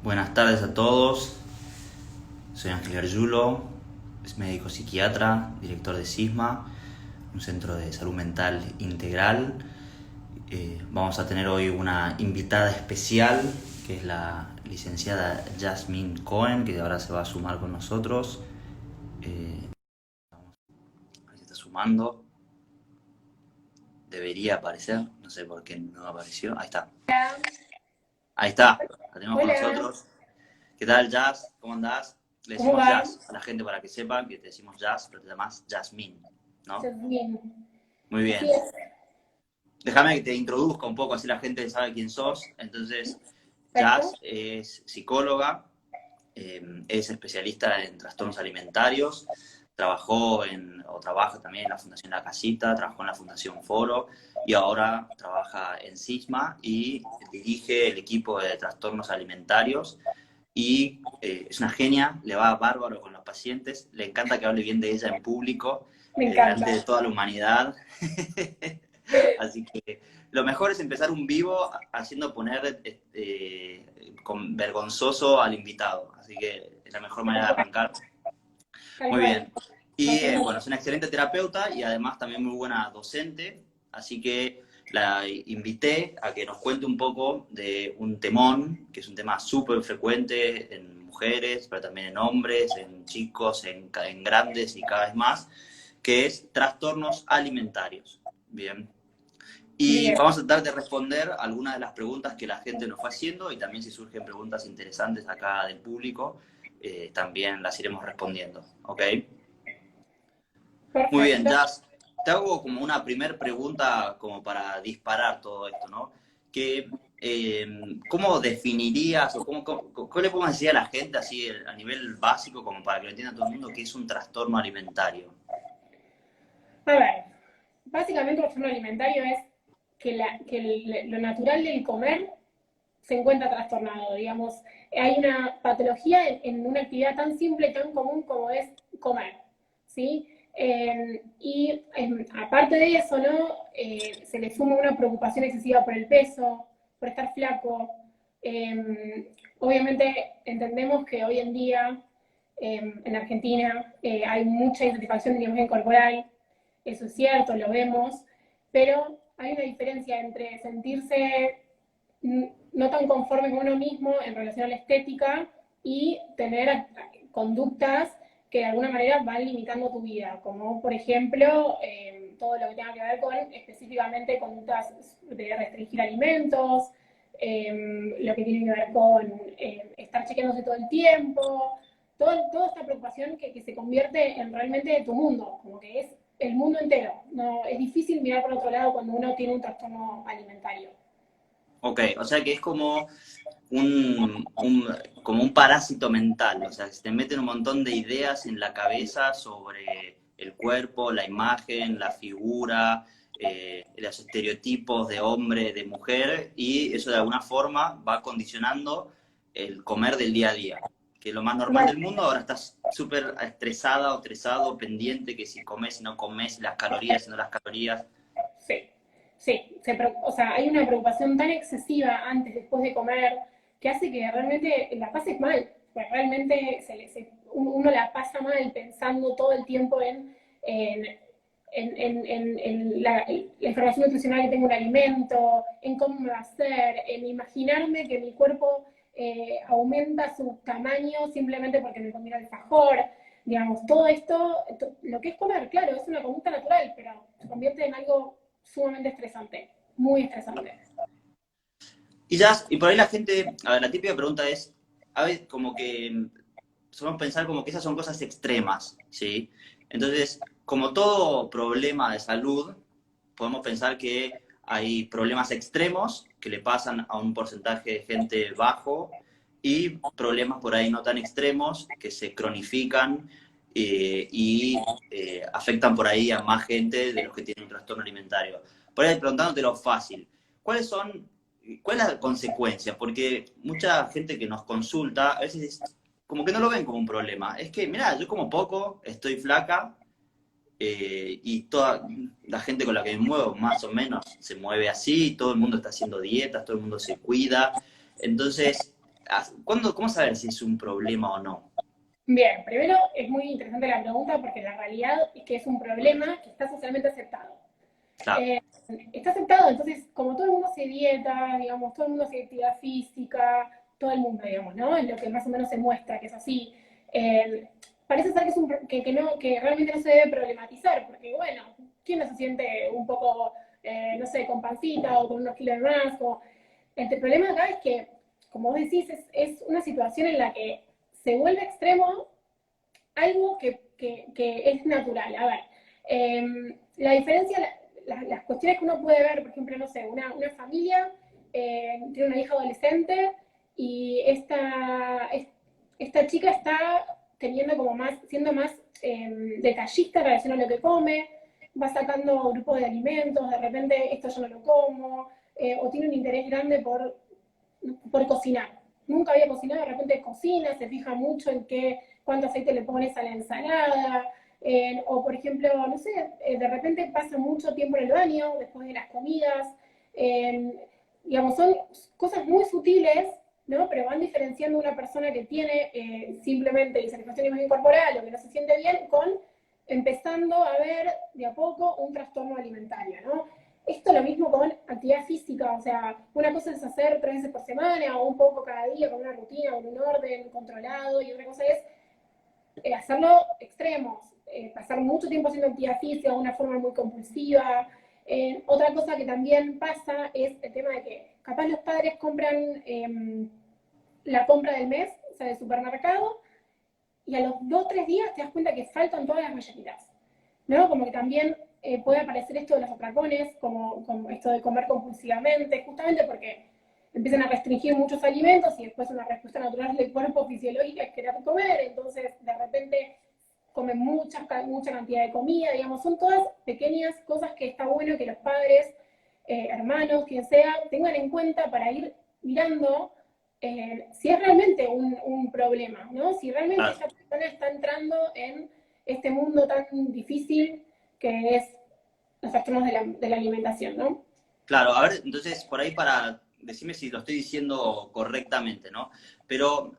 Buenas tardes a todos, soy Ángel Gargiulo, es médico psiquiatra, director de SISMA, un centro de salud mental integral. Vamos a tener hoy una invitada especial, que es la licenciada Jasmine Cohen, que ahora se va a sumar con nosotros. Ahí se está sumando, debería aparecer, no sé por qué no apareció, ahí está. Ahí está, la tenemos con Hola, nosotros. ¿Qué tal, Jazz? ¿Cómo andás? Le ¿cómo decimos va? Jazz a la gente para que sepan que te decimos Jazz, pero te llamas Jasmine, ¿no? Estás bien. Muy Así bien. es. Déjame que te introduzca un poco, así la gente sabe quién sos. Entonces, Perfecto. Jazz es psicóloga, es especialista en trastornos alimentarios, trabaja también en la Fundación La Casita, trabajó en la Fundación Foro y ahora trabaja en SISMA y dirige el equipo de trastornos alimentarios. Y es una genia, le va bárbaro con los pacientes, le encanta que hable bien de ella en público, Me delante encanta. de toda la humanidad. Así que lo mejor es empezar un vivo haciendo poner vergonzoso al invitado. Así que es la mejor manera de Tal cual. arrancar. Tal Muy cual. bien. Y bueno, Totalmente. es una excelente terapeuta y además también muy buena docente. Así que la invité a que nos cuente un poco de un temón, que es un tema súper frecuente en mujeres, pero también en hombres, en chicos, en grandes y cada vez más, que es trastornos alimentarios. Bien. Y Bien. vamos a tratar de responder algunas de las preguntas que la gente nos fue haciendo y también si surgen preguntas interesantes acá del público, también las iremos respondiendo. ¿Ok? Muy bien, Perfecto. Jazz. Te hago como una primer pregunta como para disparar todo esto, ¿no? Que, ¿cómo definirías o qué le podemos decir a la gente así a nivel básico como para que lo entienda todo el mundo qué es un trastorno alimentario? A ver, básicamente el trastorno alimentario es que lo natural del comer se encuentra trastornado, digamos. Hay una patología en una actividad tan simple, tan común como es comer, ¿sí? Aparte de eso, ¿no? Se le suma una preocupación excesiva por el peso, por estar flaco. Obviamente entendemos que hoy en día en Argentina hay mucha insatisfacción de la imagen corporal, eso es cierto, lo vemos, pero hay una diferencia entre sentirse no tan conforme con uno mismo en relación a la estética y tener conductas que de alguna manera van limitando tu vida, como por ejemplo todo lo que tenga que ver con específicamente conductas de restringir alimentos, lo que tiene que ver con estar chequeándose todo el tiempo, toda esta preocupación que se convierte en realmente tu mundo, como que es el mundo entero. No, es difícil mirar por otro lado cuando uno tiene un trastorno alimentario. Ok, o sea que es como como un parásito mental, o sea, se te meten un montón de ideas en la cabeza sobre el cuerpo, la imagen, la figura, los estereotipos de hombre, de mujer, y eso de alguna forma va condicionando el comer del día a día, que es lo más normal del mundo. Ahora estás súper estresada o estresado, pendiente, que si comes, si no comes, si las calorías, si no las calorías. Sí, sí. O sea, hay una preocupación tan excesiva antes, después de comer, que hace que realmente la pases mal. Pues realmente uno la pasa mal pensando todo el tiempo en, en la información nutricional que tengo un alimento, en cómo me va a hacer, en imaginarme que mi cuerpo aumenta su tamaño simplemente porque me comí el alfajor. Digamos, todo esto, lo que es comer, claro, es una conducta natural, pero se convierte en algo sumamente estresante, muy estresante. Y por ahí la gente, a ver, la típica pregunta es, a ver, como que solemos pensar como que esas son cosas extremas, ¿sí? Entonces, como todo problema de salud, podemos pensar que hay problemas extremos que le pasan a un porcentaje de gente bajo y problemas por ahí no tan extremos que se cronifican y afectan por ahí a más gente de los que tienen un trastorno alimentario. Por ahí preguntándote lo fácil, ¿cuáles son ¿cuál es la consecuencia? Porque mucha gente que nos consulta a veces como que no lo ven como un problema. Es que, mira, yo como poco, estoy flaca y toda la gente con la que me muevo más o menos se mueve así, todo el mundo está haciendo dietas, todo el mundo se cuida. Entonces, ¿Cómo saber si es un problema o no? Bien, primero es muy interesante la pregunta porque la realidad es que es un problema que está socialmente aceptado. Claro, Está aceptado, entonces, como todo el mundo hace dieta, digamos, todo el mundo hace actividad física, todo el mundo, digamos, ¿no? Es lo que más o menos se muestra que es así. Eh, Parece ser que, es no, que realmente no se debe problematizar, porque, bueno, ¿quién no se siente un poco, no sé, con pancita o con unos kilos de más? El problema acá es que, como vos decís, es una situación en la que se vuelve extremo algo que es natural. A ver, la diferencia, las cuestiones que uno puede ver, por ejemplo, no sé, una familia tiene una hija adolescente y esta chica está teniendo como más, siendo más detallista en relación a lo que come, va sacando grupos de alimentos, de repente esto yo no lo como, o tiene un interés grande por cocinar. Nunca había cocinado, de repente cocina, se fija mucho en cuánto aceite le pones a la ensalada, o por ejemplo, no sé, de repente pasa mucho tiempo en el baño después de las comidas. Digamos, son cosas muy sutiles, ¿no? Pero van diferenciando una persona que tiene simplemente insatisfacción de imagen corporal o que no se siente bien con empezando a ver de a poco un trastorno alimentario, ¿no? Esto lo mismo con actividad física, o sea, una cosa es hacer 3 veces por semana o un poco cada día con una rutina, con un orden controlado, y otra cosa es hacerlo extremos, pasar mucho tiempo haciendo actividad física de una forma muy compulsiva. Otra cosa que también pasa es el tema de que capaz los padres compran la compra del mes, o sea, del supermercado, y a los 2 o 3 días te das cuenta que faltan todas las galletitas, ¿no? Como que también puede aparecer esto de los atracones, como esto de comer compulsivamente, justamente porque empiezan a restringir muchos alimentos y después una respuesta natural del cuerpo fisiológica es querer comer, entonces de repente comen mucha cantidad de comida, digamos, son todas pequeñas cosas que está bueno que los padres, hermanos, quien sea, tengan en cuenta para ir mirando si es realmente un problema, ¿no? Si realmente claro. esa persona está entrando en este mundo tan difícil que es los trastornos de la alimentación, ¿no? Claro, a ver, entonces por ahí para decirme si lo estoy diciendo correctamente, ¿no? Pero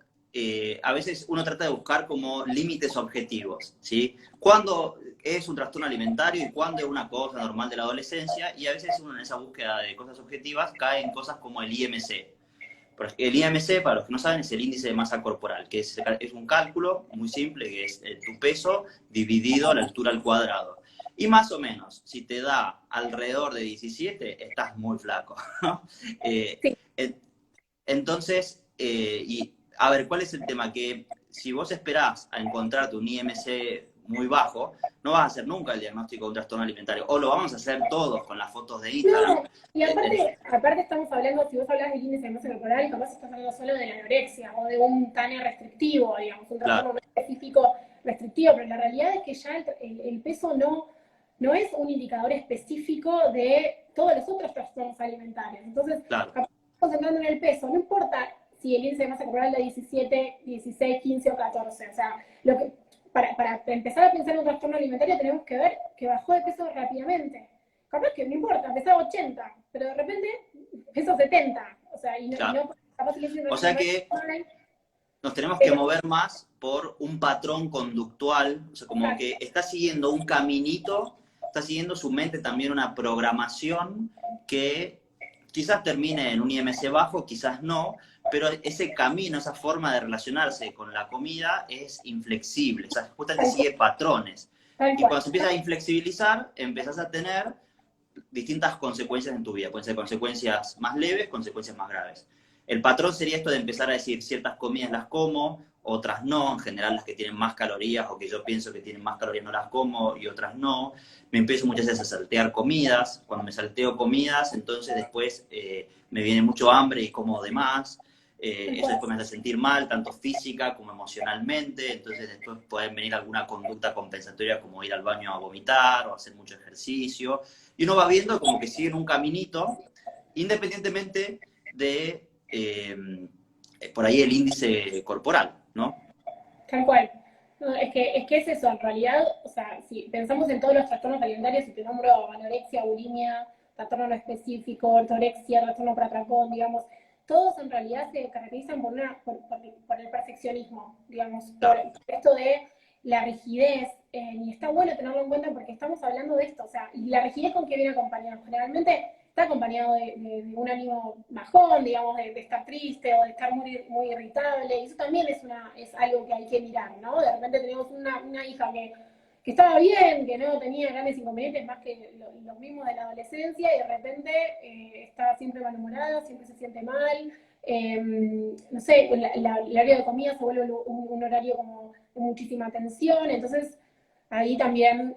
a veces uno trata de buscar como límites objetivos, ¿sí? ¿Cuándo es un trastorno alimentario y cuándo es una cosa normal de la adolescencia? Y a veces uno en esa búsqueda de cosas objetivas cae en cosas como el IMC. El IMC, para los que no saben, es el índice de masa corporal, que es un cálculo muy simple, que es tu peso dividido la altura al cuadrado. Y más o menos, si te da alrededor de 17, estás muy flaco, ¿no? Eh, Sí, entonces, y a ver, ¿cuál es el tema? Que si vos esperás a encontrarte un IMC muy bajo, no vas a hacer nunca el diagnóstico de un trastorno alimentario. O lo vamos a hacer todos con las fotos de Instagram. no, y aparte estamos hablando, si vos hablas del índice de masa corporal, capaz estás hablando solo de la anorexia o de un TANE restrictivo, digamos, un Claro, trastorno muy específico restrictivo, pero la realidad es que ya el peso no es un indicador específico de todos los otros trastornos alimentarios. Entonces, claro. capaz concentrando en el peso, no importa si el índice de masa corporal es de 17, 16, 15 o 14, o sea, para empezar a pensar en un trastorno alimentario tenemos que ver que bajó de peso rápidamente. Capaz que no importa, pesaba 80, pero de repente peso 70. O sea, Claro. capaz que es O sea que nos tenemos que pero, mover más por un patrón conductual, o sea, como exacto, que está siguiendo un caminito, está siguiendo su mente también una programación que quizás termine en un IMC bajo, quizás no, pero ese camino, esa forma de relacionarse con la comida es inflexible, o sea, justamente tal cual, sigue patrones. tal Y cual. cuando se empieza a inflexibilizar, empezás a tener distintas consecuencias en tu vida. Pueden ser consecuencias más leves, consecuencias más graves. El patrón sería esto de empezar a decir ciertas comidas las como, otras no, en general las que tienen más calorías o que yo pienso que tienen más calorías no las como y otras no. Me empiezo muchas veces a saltear comidas. Cuando me salteo comidas, entonces después me viene mucho hambre y como de más. Tal Eso cual. después me hace sentir mal, tanto física como emocionalmente. Entonces después puede venir alguna conducta compensatoria como ir al baño a vomitar o hacer mucho ejercicio. Y uno va viendo como que sigue en un caminito, independientemente de por ahí el índice corporal, ¿no? Tal cual. No, es que es eso, en realidad, o sea, si pensamos en todos los trastornos alimentarios, y te nombro anorexia, bulimia, trastorno no específico, ortorexia, trastorno por atracón, digamos, todos en realidad se caracterizan por el perfeccionismo, digamos, Claro, por esto de la rigidez, y está bueno tenerlo en cuenta porque estamos hablando de esto, o sea, y la rigidez con qué viene acompañado. Generalmente está acompañado de un ánimo bajón, digamos, de estar triste o de estar muy irritable, y eso también es algo que hay que mirar, ¿no? De repente tenemos una hija que estaba bien, que no tenía grandes inconvenientes más que los mismos de la adolescencia, y de repente está siempre malhumorada, siempre se siente mal, no sé, el horario de comida se vuelve un horario como de muchísima tensión, entonces ahí también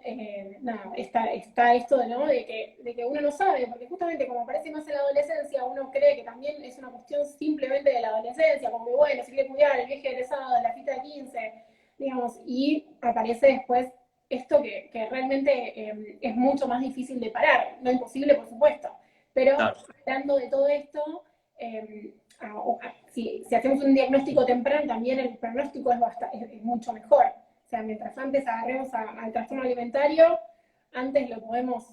nada, está esto ¿no? de que uno no sabe, porque justamente como aparece más en la adolescencia, uno cree que también es una cuestión simplemente de la adolescencia, como que bueno, se quiere cuidar, el viaje egresado, la fiesta de 15, digamos, y aparece después esto que realmente es mucho más difícil de parar, no imposible por supuesto, pero claro. hablando de todo esto, si hacemos un diagnóstico temprano, también el pronóstico es mucho mejor. O sea, mientras antes agarremos al trastorno alimentario, antes lo podemos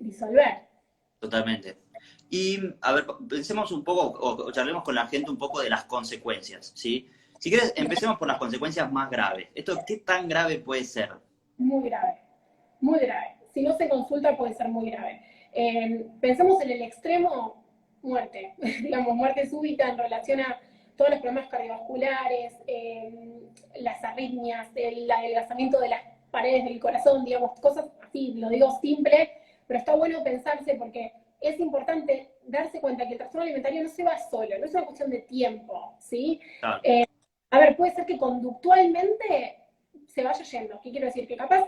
disolver. Totalmente. Y, a ver, pensemos un poco, o charlemos con la gente un poco de las consecuencias, ¿sí? Si quieres, empecemos por las consecuencias más graves. ¿Esto qué tan grave puede ser? Muy grave, muy grave. Si no se consulta puede ser muy grave. Pensemos en el extremo, muerte, digamos, muerte súbita en relación a todos los problemas cardiovasculares, las arritmias, el adelgazamiento de las paredes del corazón, digamos, cosas así, lo digo simple, pero está bueno pensarse porque es importante darse cuenta que el trastorno alimentario no se va solo, no es una cuestión de tiempo, ¿sí? Claro, A ver, puede ser que conductualmente se vaya yendo. ¿Qué quiero decir? Que capaz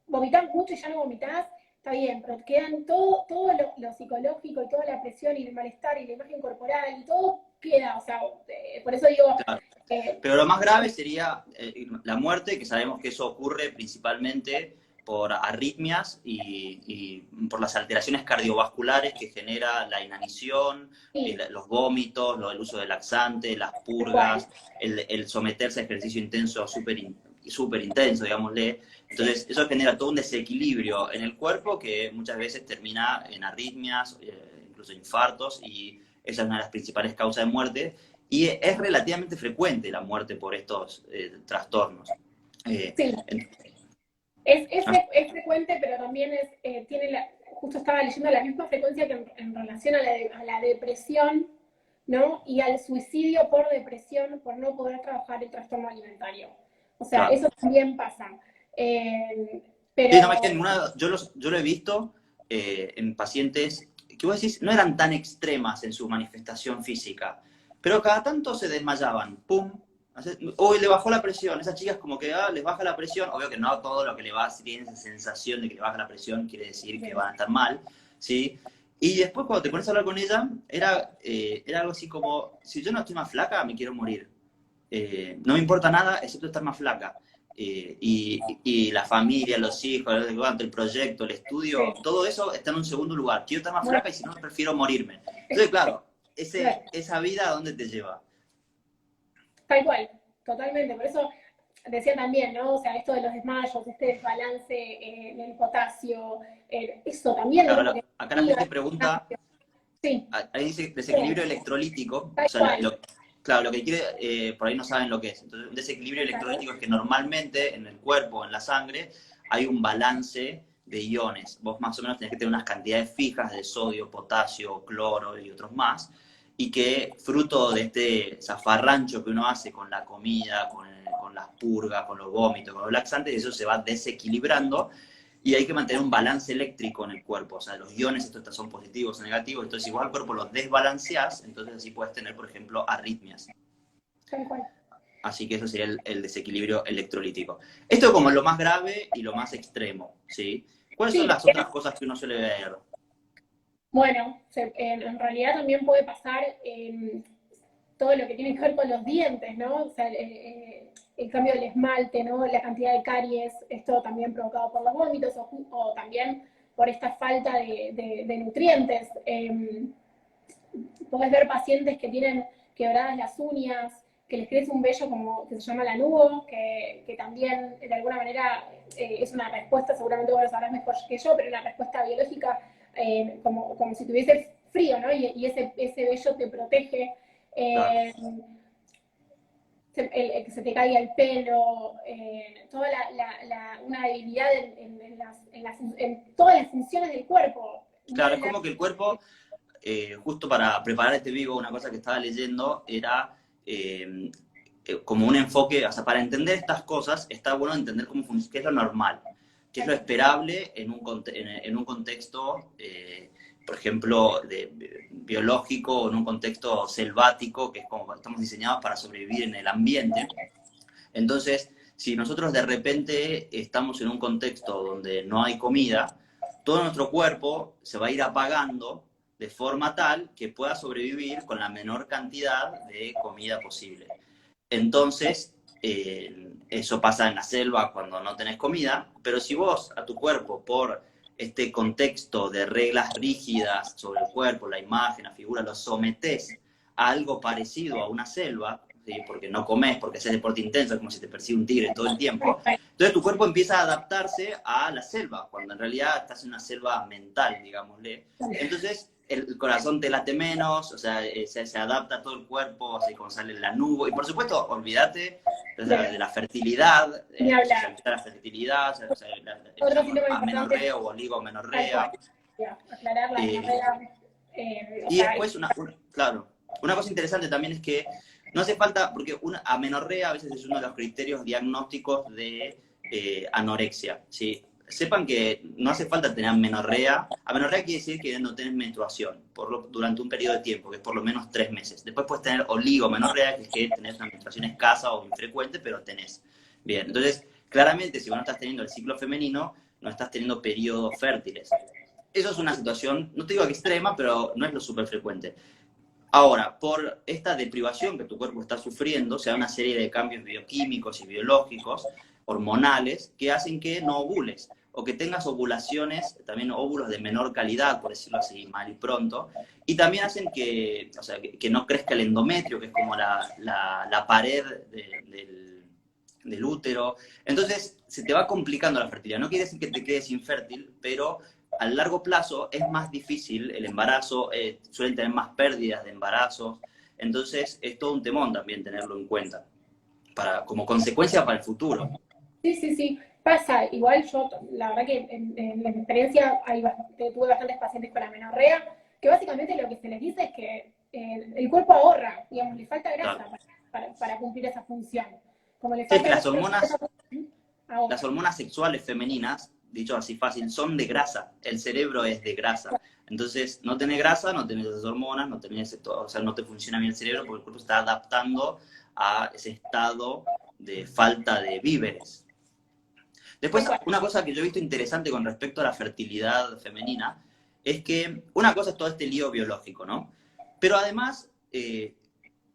vomitas mucho y ya no vomitas, está bien, pero quedan todo lo psicológico y toda la presión y el malestar y la imagen corporal y todo queda, o sea, por eso digo, claro. eh, Pero lo más grave sería la muerte, que sabemos que eso ocurre principalmente por arritmias y por las alteraciones cardiovasculares que genera la inanición, sí, los vómitos, el uso de laxantes, las tal cual. purgas, el someterse a ejercicio intenso, súper intenso, digámosle. Sí, Entonces, eso genera todo un desequilibrio en el cuerpo que muchas veces termina en arritmias, incluso infartos, y esa es una de las principales causas de muerte. Y es relativamente frecuente la muerte por estos trastornos. Eh, sí. en- Es frecuente, pero también tiene justo estaba leyendo la misma frecuencia que en relación a la depresión, ¿no? Y al suicidio por depresión, por no poder trabajar el trastorno alimentario. O sea, claro. eso también pasa. Eh, Sí, no, es que pero ninguna, yo lo he visto en pacientes que vos decís no eran tan extremas en su manifestación física, pero cada tanto se desmayaban, ¡pum! Uy, le bajó la presión. Esas chicas como que les baja la presión. Obvio que no todo lo que le va, si tienen esa sensación de que le baja la presión, quiere decir que sí, van a estar mal, ¿sí? Y después cuando te pones a hablar con ella, era algo así como, si yo no estoy más flaca, me quiero morir. No me importa nada excepto estar más flaca. Y la familia, los hijos, el proyecto, el sí. estudio, todo eso está en un segundo lugar. Quiero estar más Bueno, flaca y si no, prefiero morirme. Entonces, claro, claro, esa vida, ¿a dónde te lleva? tal cual, totalmente. Por eso decía también, ¿no? O sea, esto de los desmayos, este desbalance en el potasio, eso también es lo Claro, que acá la activa. gente pregunta, Sí, ahí dice sí, desequilibrio electrolítico, o tal sea, cual. claro, lo que quiere, por ahí no saben lo que es. Entonces, un desequilibrio Claro. electrolítico es que normalmente en el cuerpo, en la sangre, hay un balance de iones. Vos más o menos tenés que tener unas cantidades fijas de sodio, potasio, cloro y otros más, y que fruto de este zafarrancho que uno hace con la comida, con las purgas, con los vómitos, con los laxantes, eso se va desequilibrando y hay que mantener un balance eléctrico en el cuerpo. O sea, los iones estos son positivos o negativos, entonces igual el cuerpo los desbalanceas, entonces así puedes tener, por ejemplo, arritmias. Tal cual. Así que eso sería el desequilibrio electrolítico. Esto es como lo más grave y lo más extremo, ¿sí? ¿Cuáles son Sí, las otras cosas que uno suele ver? bueno, en realidad también puede pasar en todo lo que tiene que ver con los dientes, ¿no? O sea, el cambio del esmalte, ¿no? La cantidad de caries, esto también provocado por los vómitos o también por esta falta de nutrientes. Podés ver pacientes que tienen quebradas las uñas, que les crece un vello como que se llama lanugo, que también de alguna manera es una respuesta, seguramente vos lo sabrás mejor que yo, pero una respuesta biológica como si tuviese frío, ¿no? Y ese vello te protege. Claro. Que se te caiga el pelo, toda una debilidad en todas las funciones del cuerpo. Claro, es como que el cuerpo, justo para preparar este vivo, una cosa que estaba leyendo era como un enfoque, o sea, para entender estas cosas, está bueno entender cómo funciona, qué es lo normal, qué es lo esperable en un contexto, por ejemplo, biológico o en un contexto selvático, que es como estamos diseñados para sobrevivir en el ambiente. Entonces, si nosotros de repente estamos en un contexto donde no hay comida, todo nuestro cuerpo se va a ir apagando de forma tal que pueda sobrevivir con la menor cantidad de comida posible. Entonces, eso pasa en la selva cuando no tenés comida, pero si vos a tu cuerpo, por este contexto de reglas rígidas sobre el cuerpo, la imagen, la figura, lo sometés a algo parecido a una selva, ¿sí? Porque no comes, porque haces deporte intenso, es como si te persigue un tigre todo el tiempo, entonces tu cuerpo empieza a adaptarse a la selva, cuando en realidad estás en una selva mental, digámosle. Entonces el corazón te late menos, o sea, se adapta todo el cuerpo, así como sale la nube. Y por supuesto, olvídate de la fertilidad, se afecta la fertilidad, Otro síntoma importante amenorrea o oligomenorrea. Aclarar la menorrea. Y después, claro, una cosa interesante también es que no hace falta, porque una amenorrea a veces es uno de los criterios diagnósticos de anorexia, ¿sí? Sepan que no hace falta tener amenorrea. Amenorrea quiere decir que no tenés menstruación durante un periodo de tiempo, que es por lo menos 3 meses. Después puedes tener oligomenorrea, que es que tenés una menstruación escasa o infrecuente, pero tenés. Bien, entonces, claramente, si vos no estás teniendo el ciclo femenino, no estás teniendo periodos fértiles. Eso es una situación, no te digo que extrema, pero no es lo súper frecuente. Ahora, por esta deprivación que tu cuerpo está sufriendo, se da una serie de cambios bioquímicos y biológicos, hormonales, que hacen que no ovules, o que tengas ovulaciones, también óvulos de menor calidad, por decirlo así, mal y pronto, y también hacen que, o sea, que no crezca el endometrio, que es como la pared del útero. Entonces, se te va complicando la fertilidad. No quiere decir que te quedes infértil, pero a largo plazo es más difícil el embarazo, suelen tener más pérdidas de embarazos, entonces es todo un temón también tenerlo en cuenta, como consecuencia para el futuro. Sí, sí, sí, pasa. Igual yo, la verdad que en mi experiencia tuve bastantes pacientes con amenorrea, que básicamente lo que se les dice es que el cuerpo ahorra, digamos, le falta grasa para cumplir esa función. Como le falta es que las hormonas sexuales femeninas, dicho así fácil, son de grasa. El cerebro es de grasa. Entonces, no tenés grasa, no tenés esas hormonas, no tenés o sea, no te funciona bien el cerebro porque el cuerpo está adaptando a ese estado de falta de víveres. Después, una cosa que yo he visto interesante con respecto a la fertilidad femenina es que una cosa es todo este lío biológico, ¿no? Pero además,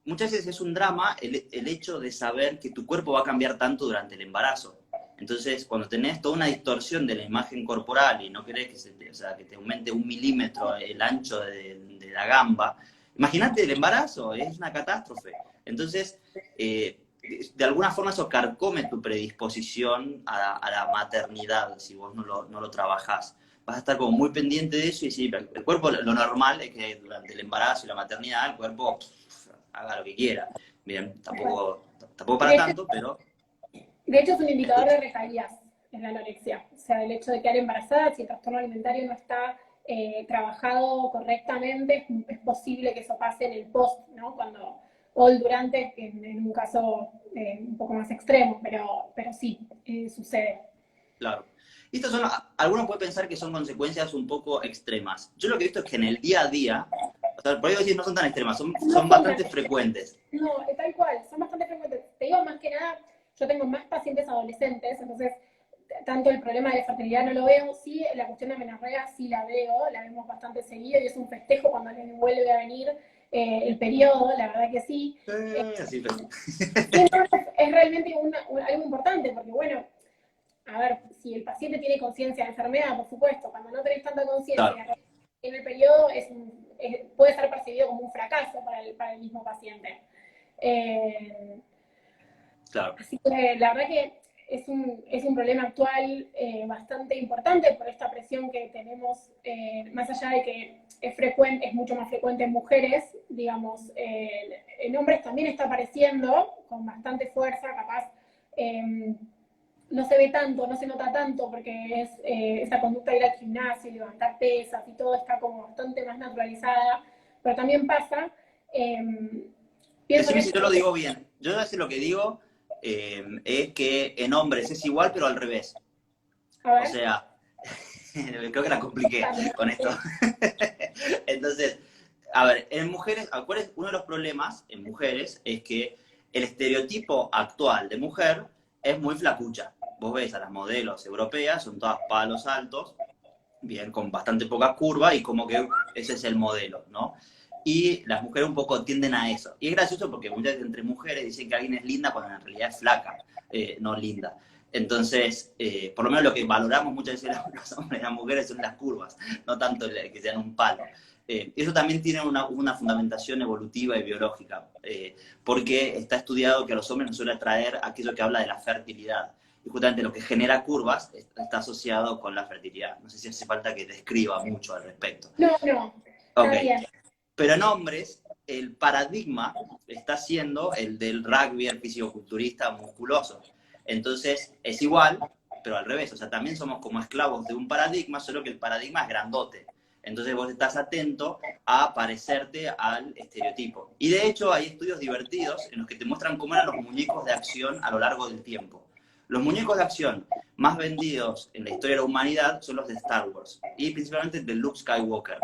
muchas veces es un drama el hecho de saber que tu cuerpo va a cambiar tanto durante el embarazo. Entonces, cuando tenés toda una distorsión de la imagen corporal y no querés o sea, que te aumente 1 milímetro el ancho de la gamba, imagínate el embarazo, es una catástrofe. Entonces, de alguna forma eso carcome tu predisposición a la maternidad si vos no lo trabajás. Vas a estar como muy pendiente de eso y sí, el cuerpo, lo normal es que durante el embarazo y la maternidad el cuerpo haga lo que quiera. Bien, tampoco para tanto, pero... De hecho, es un indicador de recaídas en la anorexia. O sea, el hecho de quedar embarazada, si el trastorno alimentario no está trabajado correctamente, es posible que eso pase en el post, ¿no? O el durante, en un caso un poco más extremo, pero sí, sucede. Claro. Y estas son, algunos pueden pensar que son consecuencias un poco extremas. Yo lo que he visto es que en el día a día, o sea, por ahí decir no son tan extremas, son bastante frecuentes. No, tal cual, son bastante frecuentes. Te digo más que nada, yo tengo más pacientes adolescentes, entonces tanto el problema de fertilidad no lo veo, sí, la cuestión de amenorrea sí la veo, la vemos bastante seguido y es un festejo cuando alguien vuelve a venir el periodo, la verdad que sí. Sí, es realmente algo importante, porque bueno, a ver, si el paciente tiene conciencia de enfermedad, por supuesto, cuando no tenés tanta conciencia en el periodo puede ser percibido como un fracaso para el mismo paciente. Claro. Así que la verdad que es un problema actual bastante importante por esta presión que tenemos, más allá de que es frecuente, es mucho más frecuente en mujeres, digamos, en hombres también está apareciendo con bastante fuerza, capaz no se ve tanto, no se nota tanto, porque es esa conducta de ir al gimnasio, levantar pesas y todo está como bastante más naturalizada, pero también pasa, pienso Decime que si yo lo digo bien. Yo a veces lo que digo es que en hombres es igual, pero al revés. a O ver, sea, creo que la compliqué con esto. Entonces, a ver, en mujeres, ¿cuál es uno de los problemas en mujeres? Es que el estereotipo actual de mujer es muy flacucha. Vos ves a las modelos europeas, son todas palos altos, bien, con bastante poca curva y como que ese es el modelo, ¿no? Y las mujeres un poco tienden a eso. Y es gracioso porque muchas veces entre mujeres dicen que alguien es linda cuando en realidad es flaca, no linda. Entonces, por lo menos lo que valoramos muchas veces los hombres y las mujeres son las curvas, no tanto que sean un palo. Eso también tiene una fundamentación evolutiva y biológica, porque está estudiado que a los hombres nos suele atraer aquello que habla de la fertilidad. Y justamente lo que genera curvas está asociado con la fertilidad. No sé si hace falta que describa mucho al respecto. no, no, Ok, está bien. pero en hombres el paradigma está siendo el del rugby, el fisicoculturista musculoso. Entonces es igual, pero al revés. O sea, también somos como esclavos de un paradigma, solo que el paradigma es grandote. Entonces vos estás atento a parecerte al estereotipo. Y de hecho hay estudios divertidos en los que te muestran cómo eran los muñecos de acción a lo largo del tiempo. Los muñecos de acción más vendidos en la historia de la humanidad son los de Star Wars, y principalmente de Luke Skywalker.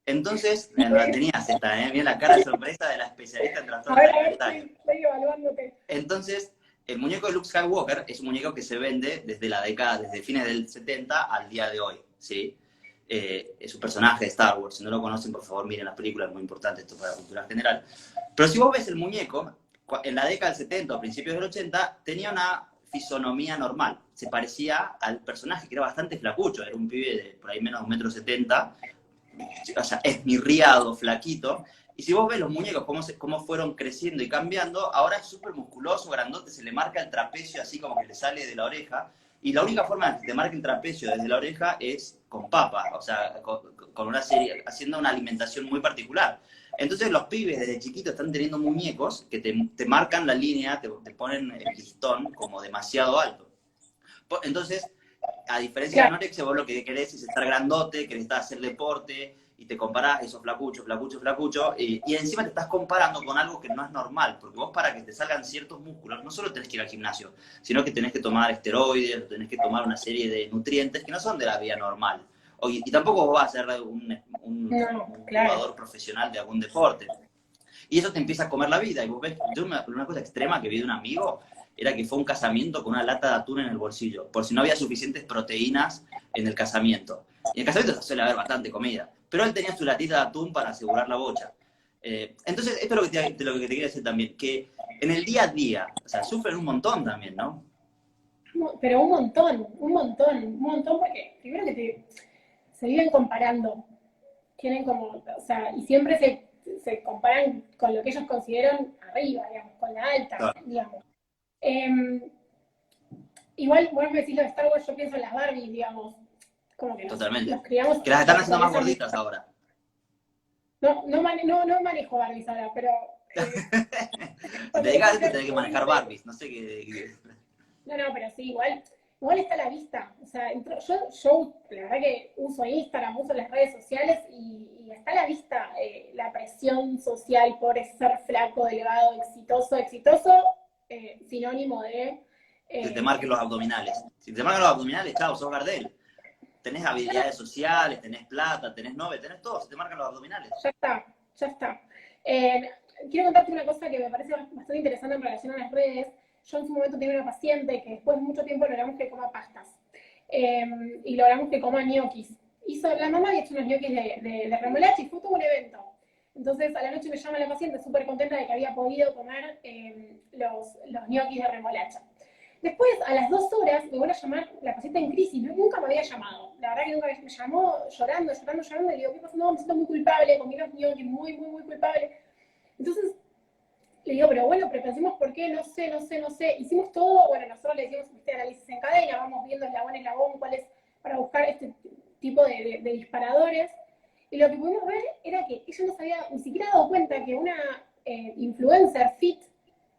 Entonces, no la tenías esta, ¿eh? Mira la cara de sorpresa de la especialista en trastornos A ver, alimentarios. estoy evaluándote. Entonces, el muñeco de Luke Skywalker es un muñeco que se vende desde la década, desde fines del 70 al día de hoy, ¿sí? Es un personaje de Star Wars. Si no lo conocen, por favor, miren las películas, es muy importante esto para la cultura general. Pero si vos ves el muñeco, en la década del 70 o principios del 80, tenía una fisonomía normal. Se parecía al personaje, que era bastante flacucho. Era un pibe de por ahí menos de 1,70 m, o sea, esmirriado, flaquito. Y si vos ves los muñecos, cómo fueron creciendo y cambiando, ahora es súper musculoso, grandote, se le marca el trapecio así como que le sale de la oreja. Y la única forma de que te marque el trapecio desde la oreja es con papa, o sea, con una serie, haciendo una alimentación muy particular. Entonces los pibes desde chiquitos están teniendo muñecos que te marcan la línea, te ponen el listón como demasiado alto. Entonces, a diferencia de la Claro, anorexia, vos lo que querés es estar grandote, querés hacer deporte, y te comparás esos flacucho, flacucho, flacucho, y encima te estás comparando con algo que no es normal, porque vos para que te salgan ciertos músculos, no solo tenés que ir al gimnasio, sino que tenés que tomar esteroides, tenés que tomar una serie de nutrientes que no son de la vida normal. Y tampoco vos vas a ser no, un claro. jugador profesional de algún deporte. Y eso te empieza a comer la vida. Y vos ves, yo una cosa extrema que vi de un amigo era que fue a un casamiento con una lata de atún en el bolsillo, por si no había suficientes proteínas en el casamiento. Y en el casamiento se suele haber bastante comida, pero él tenía su latita de atún para asegurar la bocha. Entonces, esto es lo que te quería decir también, que en el día a día, o sea, sufren un montón también, ¿no? Pero un montón, un montón, un montón, porque primero que se viven comparando. Tienen como, o sea, y siempre se comparan con lo que ellos consideran arriba, digamos, con la alta, Claro. digamos. Eh, igual, vos me decís lo de Star Wars, yo pienso en las Barbies, digamos, como que los Totalmente. criamos Que las están haciendo con más esa gorditas misma. ahora. No manejo Barbies ahora, pero Si te cuando dedicas a decís esto, tenés que Barbies, manejar Barbies. No sé no, pero sí, igual está a la vista. O sea, yo la verdad que uso Instagram, uso las redes sociales y está a la vista la presión social por ser flaco, delgado, exitoso, sinónimo de... que te marquen los abdominales. Si te marcan los abdominales, chao, sos Gardel. Tenés no, habilidades sociales, tenés plata, tenés novia, tenés todo, se te marcan los abdominales. ya está, ya está. Eh, quiero contarte una cosa que me parece bastante interesante en relación a las redes. Yo en su momento tenía una paciente que después de mucho tiempo logramos que coma pastas y logramos que coma ñoquis. La mamá había hecho unos ñoquis de remolacha y fue todo un evento. Entonces a la noche me llama la paciente súper contenta de que había podido comer los ñoquis de remolacha. Después, a las 2 horas, me vuelve a llamar la paciente en crisis. Nunca me había llamado. La verdad que nunca me llamó llorando. Y digo, ¿qué pasó? No, me siento muy culpable, comí los ñoquis, muy culpable. Entonces, le digo, pero bueno, pero pensemos por qué, no sé, hicimos todo, bueno, nosotros le decimos este análisis en cadena, vamos viendo eslabón, cuál es, para buscar este tipo de disparadores, y lo que pudimos ver era que ella no se había ni siquiera dado cuenta que una influencer fit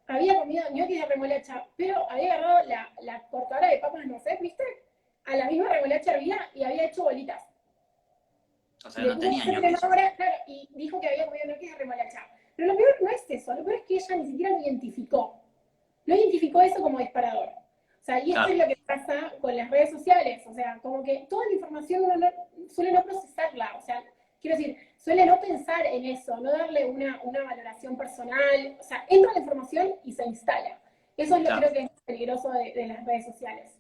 había comido ñoquis de remolacha, pero había agarrado la cortadora de papas, no sé, ¿viste? A la misma remolacha hervida y había hecho bolitas. O sea, no tenía ñoquis. Claro, y dijo que había comido ñoquis de remolacha. Pero lo peor no es eso, lo peor es que ella ni siquiera lo identificó. No identificó eso como disparador. O sea, y esto es lo que pasa con las redes sociales. O sea, como que toda la información uno suele no procesarla. O sea, quiero decir, suele no pensar en eso, no darle una valoración personal. O sea, entra la información y se instala. Eso es lo que creo que es peligroso de las redes sociales.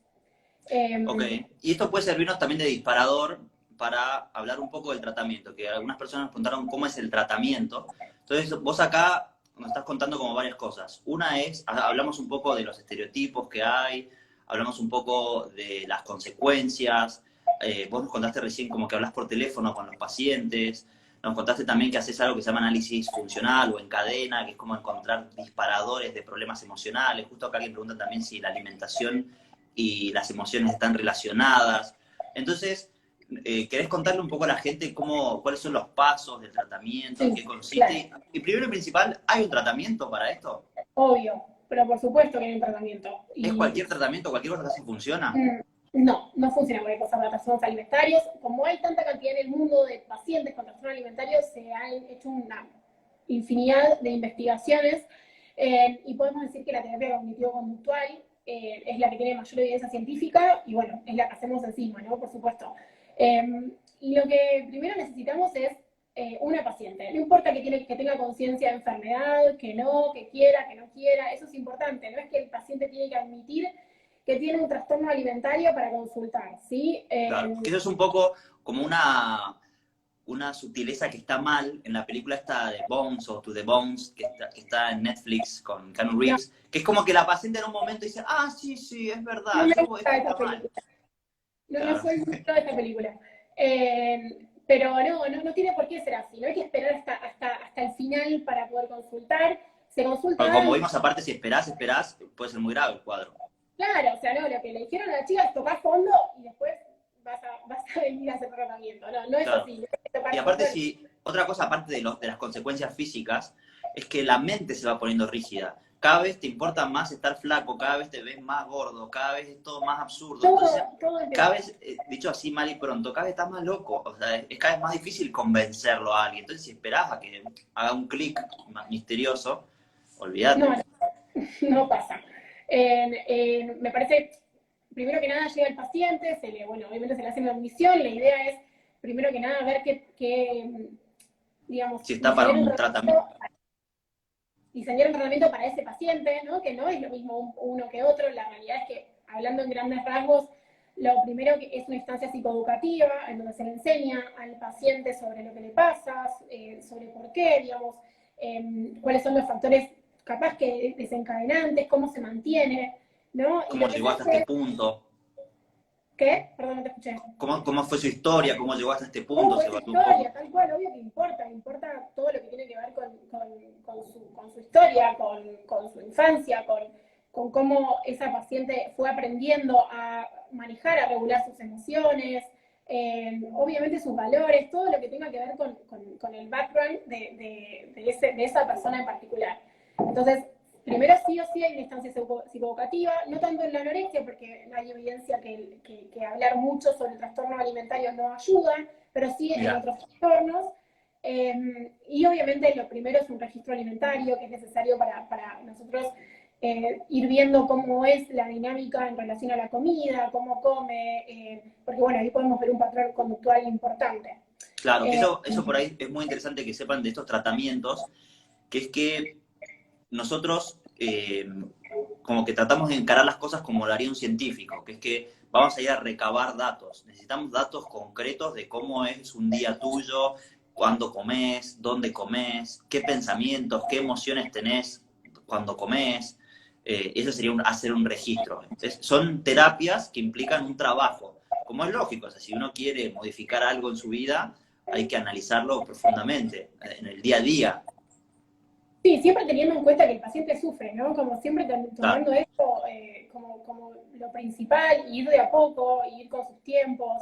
Ok, y esto puede servirnos también de disparador para hablar un poco del tratamiento, que algunas personas nos preguntaron cómo es el tratamiento. Entonces, vos acá nos estás contando como varias cosas. Una es, hablamos un poco de los estereotipos que hay, hablamos un poco de las consecuencias, vos nos contaste recién como que hablas por teléfono con los pacientes, nos contaste también que haces algo que se llama análisis funcional o en cadena, que es como encontrar disparadores de problemas emocionales. Justo acá alguien pregunta también si la alimentación y las emociones están relacionadas. Entonces, ¿querés contarle un poco a la gente cuáles son los pasos del tratamiento, en qué consiste? Claro. Y primero y principal, ¿hay un tratamiento para esto? Obvio, pero por supuesto que hay un tratamiento. ¿Es cualquier tratamiento, cualquier cosa así funciona? No, no funciona cualquier cosa para trastornos alimentarios. Como hay tanta cantidad en el mundo de pacientes con trastornos alimentarios, se han hecho una infinidad de investigaciones y podemos decir que la terapia cognitivo-conductual es la que tiene mayor evidencia científica y bueno, es la que hacemos encima, ¿no? Por supuesto. Y lo que primero necesitamos es una paciente. No importa que tenga conciencia de enfermedad, que quiera, que no quiera, eso es importante. No es que el paciente tiene que admitir que tiene un trastorno alimentario para consultar, ¿sí? Claro, que eso es un poco como una sutileza que está mal en la película esta de Bones o To the Bones, que está en Netflix con Keanu Reeves, que es como que la paciente en un momento dice, ah, sí, es verdad, no me esto gusta está mal. No soy mucho de esta película. Pero no tiene por qué ser así. No hay que esperar hasta el final para poder consultar. Se consulta. Pero como vimos, aparte, si esperás, puede ser muy grave el cuadro. Claro, o sea, no, lo que le dijeron a la chica es tocar fondo y después vas a venir a hacer tratamiento. No es así. Y aparte, otra cosa aparte de las consecuencias físicas, es que la mente se va poniendo rígida. Cada vez te importa más estar flaco, cada vez te ves más gordo, cada vez es todo más absurdo. Entonces, cada vez, dicho así mal y pronto, cada vez estás más loco. O sea, es cada vez más difícil convencerlo a alguien. Entonces, si esperás a que haga un clic misterioso, olvídate. No pasa. Me parece, primero que nada llega el paciente, obviamente se le hace una admisión, la idea es, primero que nada, ver digamos, si está para un tratamiento. Diseñar un tratamiento para ese paciente, ¿no? Que no es lo mismo uno que otro, la realidad es que, hablando en grandes rasgos, lo primero que es una instancia psicoeducativa, en donde se le enseña al paciente sobre lo que le pasa, sobre por qué, digamos, cuáles son los factores capaz que desencadenantes, cómo se mantiene, ¿no? ¿Cómo llegó hasta este punto? ¿Qué? Perdón, no te escuché. ¿Cómo fue su historia? ¿Cómo llegó hasta este punto? ¿Cómo fue su historia? Tal cual, obvio que importa todo lo que tiene que ver con su historia, con su infancia, con cómo esa paciente fue aprendiendo a manejar, a regular sus emociones, obviamente sus valores, todo lo que tenga que ver con el background de esa persona en particular. Entonces, primero sí o sí hay una instancia psicoeducativa, no tanto en la anorexia, porque hay evidencia que hablar mucho sobre trastornos alimentarios no ayuda, pero sí en otros trastornos. Y obviamente lo primero es un registro alimentario, que es necesario para nosotros ir viendo cómo es la dinámica en relación a la comida, cómo come, porque bueno, ahí podemos ver un patrón conductual importante. Claro, eso por ahí es muy interesante que sepan de estos tratamientos, que es que nosotros como que tratamos de encarar las cosas como lo haría un científico, que es que vamos a ir a recabar datos. Necesitamos datos concretos de cómo es un día tuyo, cuándo comes, dónde comes, qué pensamientos, qué emociones tenés cuando comes. Eso sería hacer un registro. Son terapias que implican un trabajo. Como es lógico, o sea, si uno quiere modificar algo en su vida, hay que analizarlo profundamente, en el día a día. Sí, siempre teniendo en cuenta que el paciente sufre, ¿no? Como siempre Claro, tomando esto como lo principal, y ir de a poco, y ir con sus tiempos.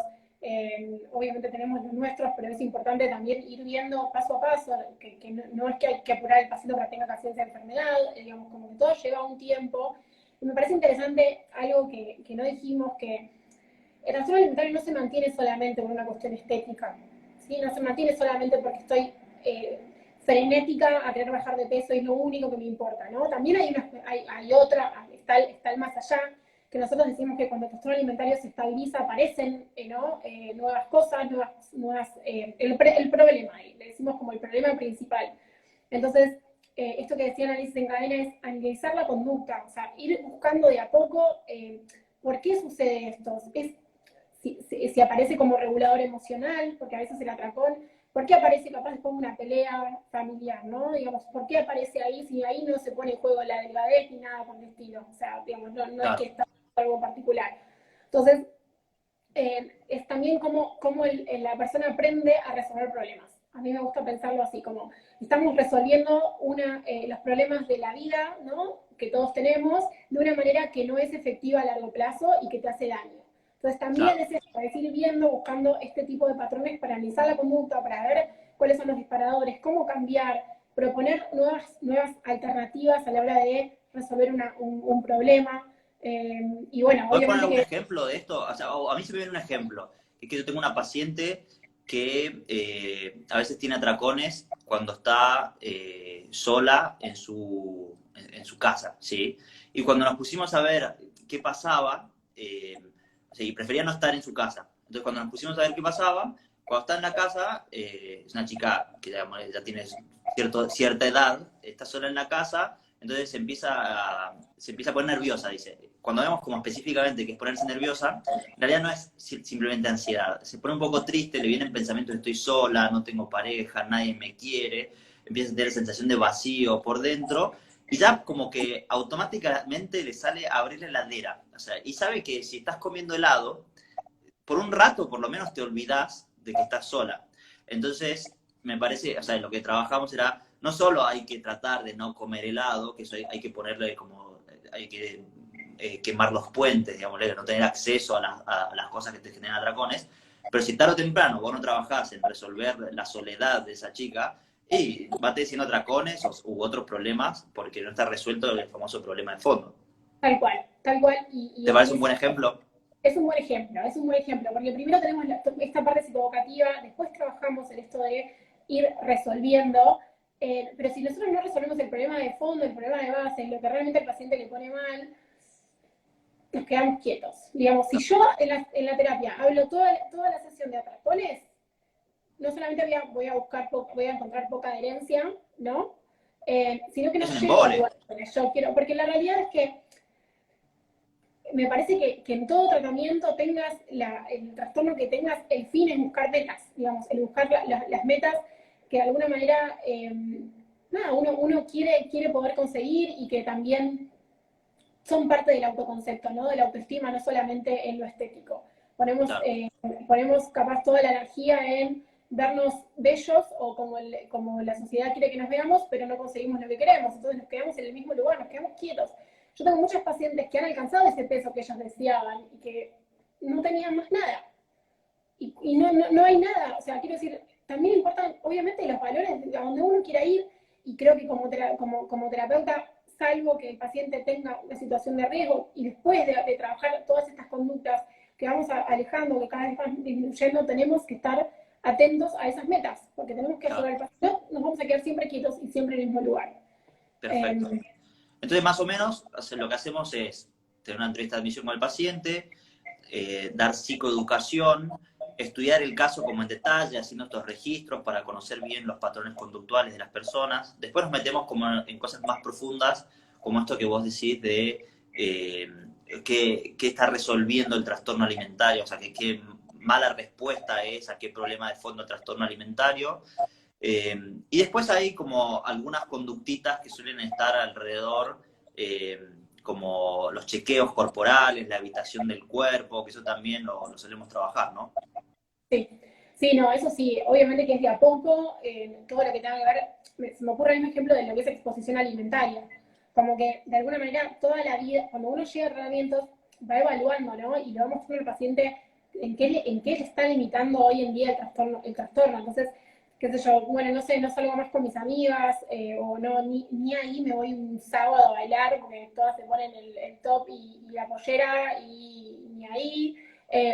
Obviamente tenemos los nuestros, pero es importante también ir viendo paso a paso, que no es que hay que apurar al paciente para que tenga conciencia de enfermedad, digamos, como que todo lleva un tiempo. Y me parece interesante algo que no dijimos, que el trastorno alimentario no se mantiene solamente por una cuestión estética, ¿sí? No se mantiene solamente porque estoy frenética a querer bajar de peso y es lo único que me importa, ¿no? También hay otra, está el más allá, que nosotros decimos que cuando el trastorno alimentario se estabiliza aparecen ¿no? Nuevas cosas, el problema, le decimos como el problema principal. Entonces, esto que decía Análisis en Cadena es analizar la conducta, o sea, ir buscando de a poco por qué sucede esto. Si aparece como regulador emocional, porque a veces el atracón, ¿por qué aparece capaz después de una pelea familiar, ¿no? Digamos, ¿por qué aparece ahí si ahí no se pone en juego la delgadez ni nada por el estilo? O sea, digamos, no es que claro. está algo particular. Entonces, es también cómo la persona aprende a resolver problemas. A mí me gusta pensarlo así, como estamos resolviendo los problemas de la vida, ¿no? Que todos tenemos, de una manera que no es efectiva a largo plazo y que te hace daño. Entonces también Claro. es eso, es ir viendo, buscando este tipo de patrones para analizar la conducta, para ver cuáles son los disparadores, cómo cambiar, proponer nuevas alternativas a la hora de resolver un problema. Y bueno, ¿Puedes poner obviamente algún que ejemplo de esto? O sea, a mí se me viene un ejemplo. Es que yo tengo una paciente que a veces tiene atracones cuando está sola en su casa, ¿sí? Y cuando nos pusimos a ver qué pasaba, sí, prefería no estar en su casa. Entonces, cuando nos pusimos a ver qué pasaba, cuando está en la casa, es una chica que ya tiene cierta edad, está sola en la casa, entonces se empieza a poner nerviosa, dice. Cuando vemos como específicamente que es ponerse nerviosa, en realidad no es simplemente ansiedad. Se pone un poco triste, le vienen pensamientos de estoy sola, no tengo pareja, nadie me quiere, empieza a tener sensación de vacío por dentro, y ya como que automáticamente le sale a abrir la heladera. O sea, y sabe que si estás comiendo helado, por un rato por lo menos te olvidas de que estás sola. Entonces, me parece, o sea, lo que trabajamos era, no solo hay que tratar de no comer helado, que eso hay que ponerle como, hay que quemar los puentes, digamos, no tener acceso a las cosas que te generan atracones, pero si tarde o temprano vos no trabajás en resolver la soledad de esa chica, y va a tener siendo atracones u otros problemas porque no está resuelto el famoso problema de fondo. tal cual, tal cual. ¿Te parece un buen ejemplo? Es un buen ejemplo, es un buen ejemplo, porque primero tenemos esta parte psicovocativa, después trabajamos en esto de ir resolviendo, pero si nosotros no resolvemos el problema de fondo, el problema de base, lo que realmente al paciente le pone mal, nos quedamos quietos. Digamos, si yo en la terapia hablo toda la sesión de atracones, no solamente voy a encontrar poca adherencia, ¿no? Sino que no Es un llego al embole. lugar donde yo quiero, porque la realidad es que me parece que en todo tratamiento tengas el trastorno que tengas, el fin es buscar metas, digamos, el buscar las metas que de alguna manera, nada, uno quiere poder conseguir y que también son parte del autoconcepto, ¿no? De la autoestima, no solamente en lo estético. Ponemos, Claro. eh, ponemos capaz toda la energía en vernos bellos o como la sociedad quiere que nos veamos, pero no conseguimos lo que queremos. Entonces nos quedamos en el mismo lugar, nos quedamos quietos. Yo tengo muchos pacientes que han alcanzado ese peso que ellos deseaban y que no tenían más nada. Y no hay nada. O sea, quiero decir, también importan, obviamente, los valores a donde uno quiera ir. Y creo que como terapeuta, salvo que el paciente tenga una situación de riesgo y después de trabajar todas estas conductas que vamos alejando, que cada vez van disminuyendo, tenemos que estar atentos a esas metas, porque tenemos que ayudar Claro. al paciente. No, nos vamos a quedar siempre quietos y siempre en el mismo lugar. Eh, Perfecto. Entonces, más o menos, lo que hacemos es tener una entrevista de admisión con el paciente, dar psicoeducación, estudiar el caso como en detalle, haciendo estos registros para conocer bien los patrones conductuales de las personas. Después nos metemos como en cosas más profundas, como esto que vos decís de qué está resolviendo el trastorno alimentario, o sea, qué mala respuesta es a qué problema de fondo el trastorno alimentario. Y después hay como algunas conductitas que suelen estar alrededor, como los chequeos corporales, la habitación del cuerpo, que eso también lo solemos trabajar, ¿no? sí. Sí, no, eso sí, obviamente que es de a poco, todo lo que tenga que ver, se me ocurre el mismo ejemplo de lo que es exposición alimentaria. Como que de alguna manera toda la vida, cuando uno llega a tratamientos, va evaluando, ¿no? Y le va mostrando al paciente en qué le está limitando hoy en día el trastorno. Entonces, qué sé yo, bueno, no sé, no salgo más con mis amigas, o no, ni ahí me voy un sábado a bailar, porque todas se ponen el top y la pollera, y ni ahí.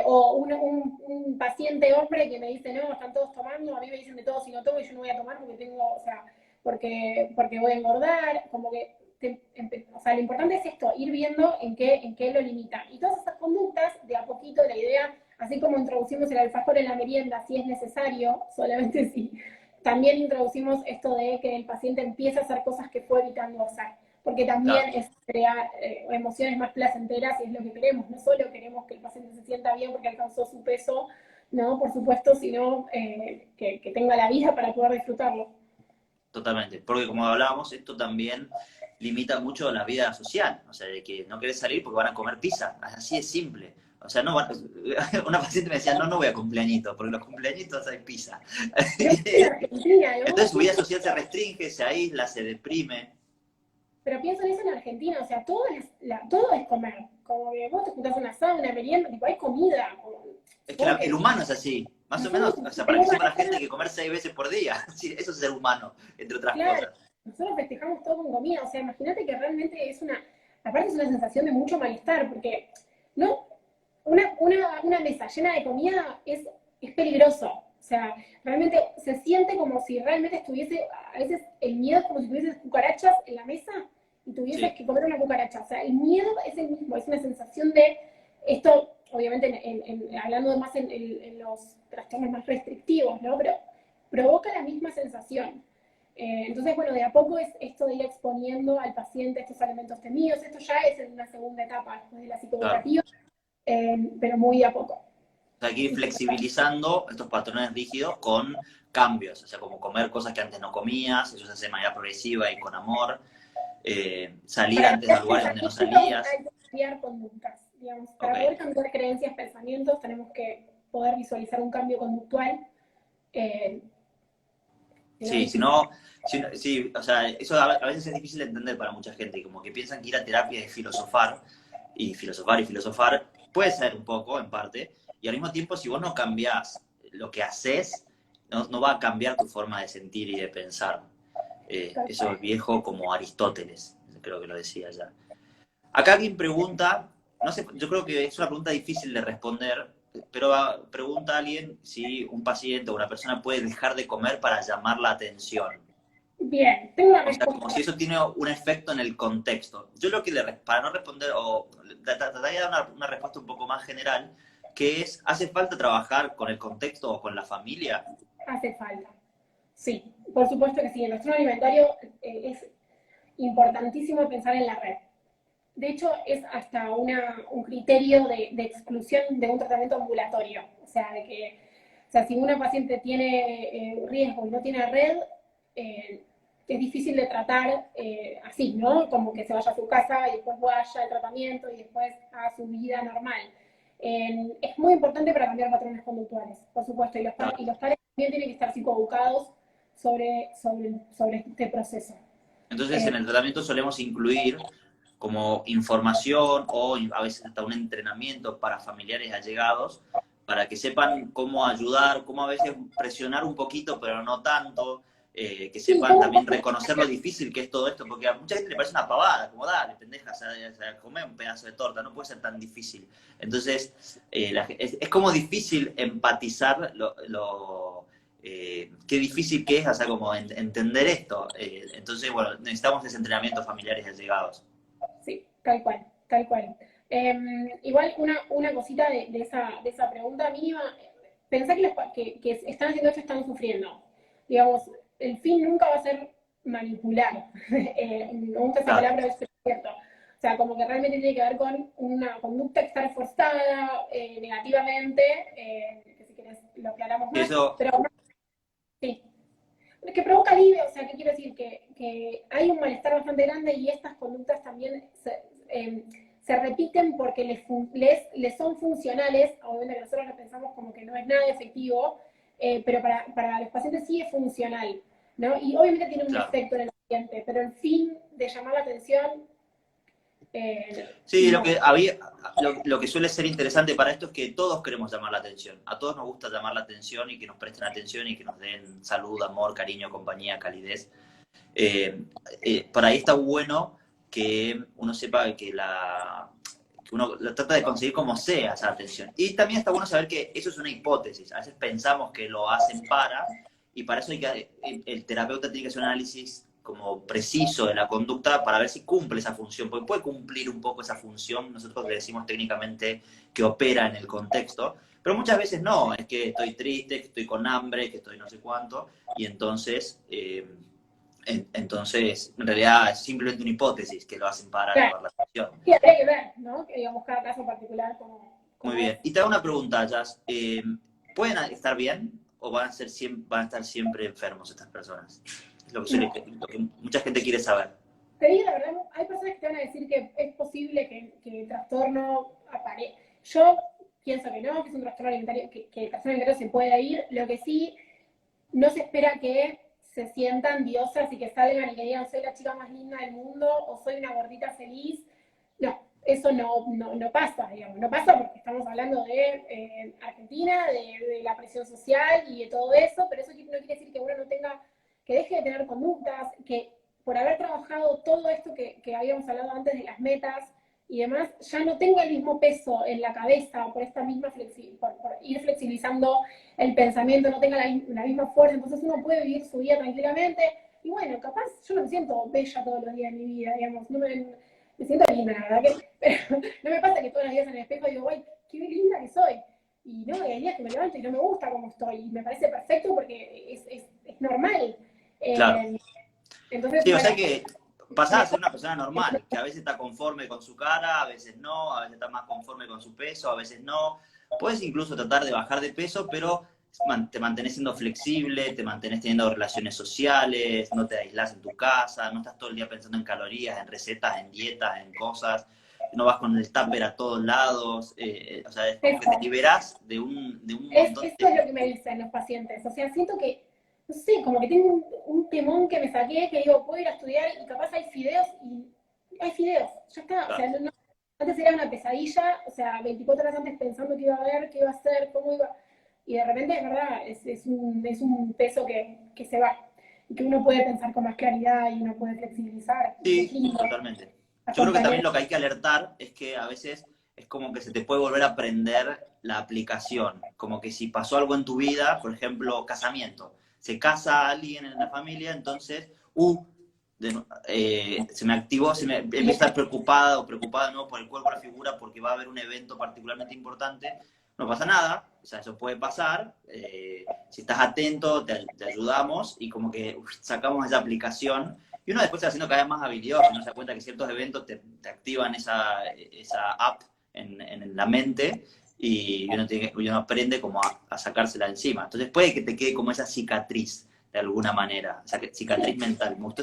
O un paciente hombre que me dice, no, están todos tomando, a mí me dicen de todo si no tomo y yo no voy a tomar porque tengo, o sea, porque voy a engordar, como que, o sea, lo importante es esto, ir viendo en qué lo limita. Y todas esas conductas, de a poquito, la idea, así como introducimos el alfajor en la merienda, si es necesario, solamente si, también introducimos esto de que el paciente empiece a hacer cosas que fue evitando hacer, porque también Claro. es crear emociones más placenteras y es lo que queremos. No solo queremos que el paciente se sienta bien porque alcanzó su peso, no, por supuesto, sino que tenga la vida para poder disfrutarlo. Totalmente, porque como hablábamos, esto también limita mucho la vida social, o sea, de que no querés salir porque van a comer pizza, así es simple. O sea, no una paciente me decía, no, no voy a cumpleañitos, porque los cumpleañitos hay pizza. Pero en Argentina, ¿no? Entonces su vida social se restringe, se aísla, se deprime. Pero pienso en eso en Argentina, o sea, todo es comer. Como que vos te juntás una asado, una merienda, tipo, hay comida. Es que Supongo el que humano es así, más o nosotros menos, o sea, para qué tenemos somos la gente que comer 6 veces por día. Sí, eso es ser humano, entre otras claro, cosas. nosotros festejamos todo con comida, o sea, imagínate que realmente aparte es una sensación de mucho malestar, porque no, una mesa llena de comida es peligroso, o sea, realmente se siente como si realmente estuviese, a veces el miedo es como si tuvieses cucarachas en la mesa y tuvieses Sí, que comer una cucaracha, o sea, el miedo es el mismo, es una sensación de esto, obviamente hablando más en los trastornos más restrictivos, ¿no? Pero provoca la misma sensación. Entonces, bueno, de a poco es esto de ir exponiendo al paciente estos elementos temidos. Esto ya es en una segunda etapa después de la claro. psicoeducativa, pero muy de a poco. Sea, hay que ir flexibilizando estos patrones rígidos con cambios, o sea, como comer cosas que antes no comías, eso se hace de manera progresiva y con amor, salir Para antes de cambiar lugares donde no pensamientos salías. hay que cambiar conductas. Digamos. Ok. Para poder cambiar creencias, pensamientos, tenemos que poder visualizar un cambio conductual. Eh, si no es Sí, si difícil. no, sí, o sea, eso a veces es difícil de entender para mucha gente, como que piensan que ir a terapia es filosofar, y filosofar y filosofar puede ser un poco, en parte, y al mismo tiempo si vos no cambiás lo que haces, no va a cambiar tu forma de sentir y de pensar. Eso es viejo como Aristóteles, creo que lo decía ya. Acá alguien pregunta, no sé, yo creo que es una pregunta difícil de responder, pero pregunta a alguien si un paciente o una persona puede dejar de comer para llamar la atención. Bien, tengo una O sea, como respuesta. si eso tiene un efecto en el contexto. Yo lo que para no responder, o trataría de dar una respuesta un poco más general, que es, ¿hace falta trabajar con el contexto o con la familia? Hace falta. Sí, por supuesto que sí. El trastorno alimentario es importantísimo pensar en la red. De hecho, es hasta un criterio de exclusión de un tratamiento ambulatorio. O sea, o sea, si una paciente tiene riesgo y no tiene red, es difícil de tratar así, ¿no? Como que se vaya a su casa y después vaya al tratamiento y después a su vida normal. Es muy importante para cambiar patrones conductuales, por supuesto, y los padres también tienen que estar psicoeducados sobre este proceso. Entonces, en el tratamiento solemos incluir como información o a veces hasta un entrenamiento para familiares allegados, para que sepan cómo ayudar, cómo a veces presionar un poquito, pero no tanto, que Sí, sepan también reconocer lo difícil que es todo esto, porque a mucha gente le parece una pavada, como dale, pendeja, o sea, comer un pedazo de torta, no puede ser tan difícil. Entonces, es como difícil empatizar qué difícil que es, o sea, como entender esto. Entonces, bueno, necesitamos ese entrenamiento familiares allegados. sí, tal cual, tal cual. Igual una cosita de esa pregunta mínima, pensá que que están haciendo esto están sufriendo. Digamos, el fin nunca va a ser manipular. Me gusta esa Claro. palabra, pero es cierto. O sea, como que realmente tiene que ver con una conducta que está reforzada negativamente, que si querés lo aclaramos Y más, eso, pero sí, que provoca alivio, o sea, ¿qué quiero decir? Que hay un malestar bastante grande y estas conductas también se repiten porque les son funcionales, obviamente que nosotros lo pensamos como que no es nada efectivo, pero para los pacientes sí es funcional, ¿no? Y obviamente tiene un Claro. efecto en el paciente, pero el fin de llamar la atención, Sí, no. lo que suele ser interesante para esto es que todos queremos llamar la atención. A todos nos gusta llamar la atención y que nos presten atención y que nos den salud, amor, cariño, compañía, calidez. Por ahí está bueno que uno sepa que uno lo trata de conseguir como sea esa atención. Y también está bueno saber que eso es una hipótesis. A veces pensamos que lo hacen y para eso el terapeuta tiene que hacer un análisis como preciso de la conducta para ver si cumple esa función, porque puede cumplir un poco esa función, nosotros le decimos técnicamente que opera en el contexto, pero muchas veces no, es que estoy triste, que estoy con hambre, que estoy no sé cuánto, y entonces, en realidad es simplemente una hipótesis que lo hacen para Claro, llamar la atención. sí, habría que ver, ¿no? Que digamos cada caso particular Muy como es. bien. Y te hago una pregunta, Jazz. ¿Pueden estar bien o van a estar siempre enfermos estas personas? Es No. lo que mucha gente quiere saber. Te digo la verdad, hay personas que te van a decir que es posible que el trastorno aparezca. Yo pienso que no, que es un trastorno alimentario, que el trastorno alimentario se puede ir. Lo que sí, no se espera que se sientan diosas y que salgan y que digan soy la chica más linda del mundo o soy una gordita feliz. No, eso no pasa, digamos. No pasa porque estamos hablando de Argentina, de la presión social y de todo eso, pero eso no quiere decir que uno no tenga, que deje de tener conductas, que por haber trabajado todo esto que habíamos hablado antes de las metas y demás, ya no tenga el mismo peso en la cabeza por esta misma por ir flexibilizando el pensamiento, no tenga la misma fuerza, entonces uno puede vivir su vida tranquilamente. Y bueno, capaz yo no me siento bella todos los días de mi vida, digamos, me siento linda, la verdad que, pero no me pasa que todos los días en el espejo digo, guay, qué linda que soy. Y no, hay días que me levanto y no me gusta cómo estoy, y me parece perfecto porque es normal. Claro. Eh, entonces, Sí, o bueno, sea que pasás a mejor. ser una persona normal, que a veces está conforme con su cara, a veces no, a veces está más conforme con su peso, a veces no. Puedes incluso tratar de bajar de peso, pero te mantenés siendo flexible, te mantenés teniendo relaciones sociales, no te aislás en tu casa, no estás todo el día pensando en calorías, en recetas, en dietas, en cosas, no vas con el tupper a todos lados, o sea, es como que te Eso. liberás de un montón Esto es de... lo que me dicen los pacientes. O sea, siento que, no sé, como que tengo un temón que me saqué, que digo, puedo ir a estudiar y capaz hay fideos y hay fideos. Ya está. O sea, antes era una pesadilla, o sea, 24 horas antes pensando qué iba a ver, qué iba a hacer, cómo iba. Y de repente, es verdad, es un peso que se va. Y que uno puede pensar con más claridad y uno puede flexibilizar. Y es Sí, lindo totalmente. Yo creo que también acompañar. lo que hay que alertar es que a veces es como que se te puede volver a aprender la aplicación. Como que si pasó algo en tu vida, por ejemplo, casamiento, se casa alguien en la familia, entonces, se me activó, empiezo a estar preocupada o preocupada ¿no? por el cuerpo, la figura, porque va a haber un evento particularmente importante. No pasa nada, o sea, eso puede pasar. Si estás atento, te ayudamos y como que sacamos esa aplicación y uno después se va haciendo cada vez más habilidoso, uno se da cuenta que ciertos eventos te activan esa app en la mente y uno aprende como a sacársela encima. Entonces puede que te quede como esa cicatriz de alguna manera, esa cicatriz mental. Me gustó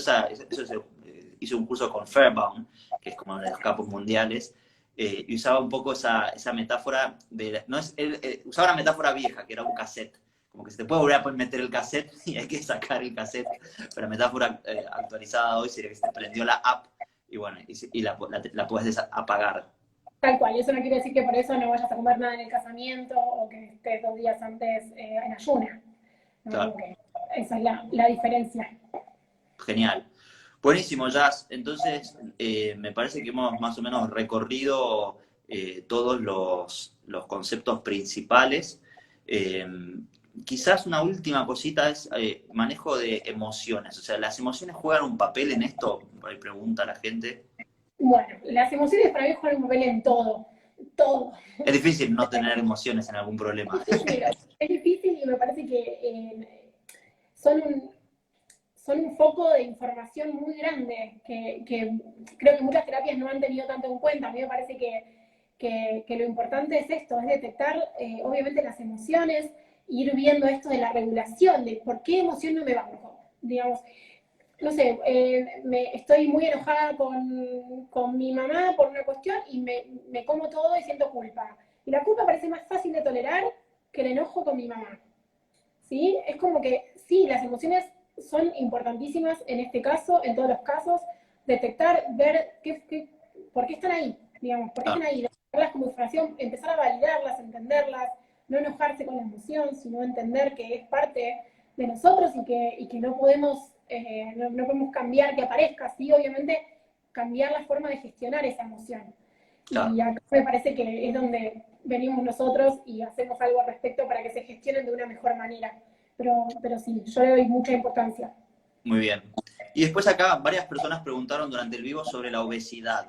hice un curso con Fairbaum, que es como uno de los capos mundiales, y usaba un poco esa metáfora usaba una metáfora vieja, que era un cassette. Como que se te puede volver a meter el cassette y hay que sacar el cassette. Pero la metáfora actualizada hoy sería que se te prendió la app y bueno, la puedes apagar. Tal cual, eso no quiere decir que por eso no vayas a comer nada en el casamiento o que estés 2 días antes en ayuna. ¿No? Claro, Esa es la diferencia. genial. Buenísimo, Jazz. Entonces, me parece que hemos más o menos recorrido todos los conceptos principales. Eh, Quizás una última cosita es manejo de emociones. O sea, ¿las emociones juegan un papel en esto? Por ahí pregunta la gente. Bueno, las emociones para mí juegan un papel en todo, todo. Es difícil no tener emociones en algún problema. Es difícil y me parece que son son un foco de información muy grande que creo que muchas terapias no han tenido tanto en cuenta. A mí me parece que lo importante es esto, es detectar obviamente las emociones, ir viendo esto de la regulación, de por qué emoción no me banco. Digamos, no sé, estoy muy enojada con mi mamá por una cuestión y me como todo y siento culpa. Y la culpa parece más fácil de tolerar que el enojo con mi mamá. ¿sí? Es como que sí, las emociones son importantísimas en este caso, en todos los casos, detectar, ver por qué están ahí, digamos, por qué están Claro, ahí, verlas como información, empezar a validarlas, entenderlas, no enojarse con la emoción, sino entender que es parte de nosotros y que no podemos, no podemos cambiar que aparezca, sí, obviamente cambiar la forma de gestionar esa emoción. claro. Y acá me parece que es donde venimos nosotros y hacemos algo al respecto para que se gestionen de una mejor manera. Pero sí, yo le doy mucha importancia. Muy bien. Y después acá varias personas preguntaron durante el vivo sobre la obesidad.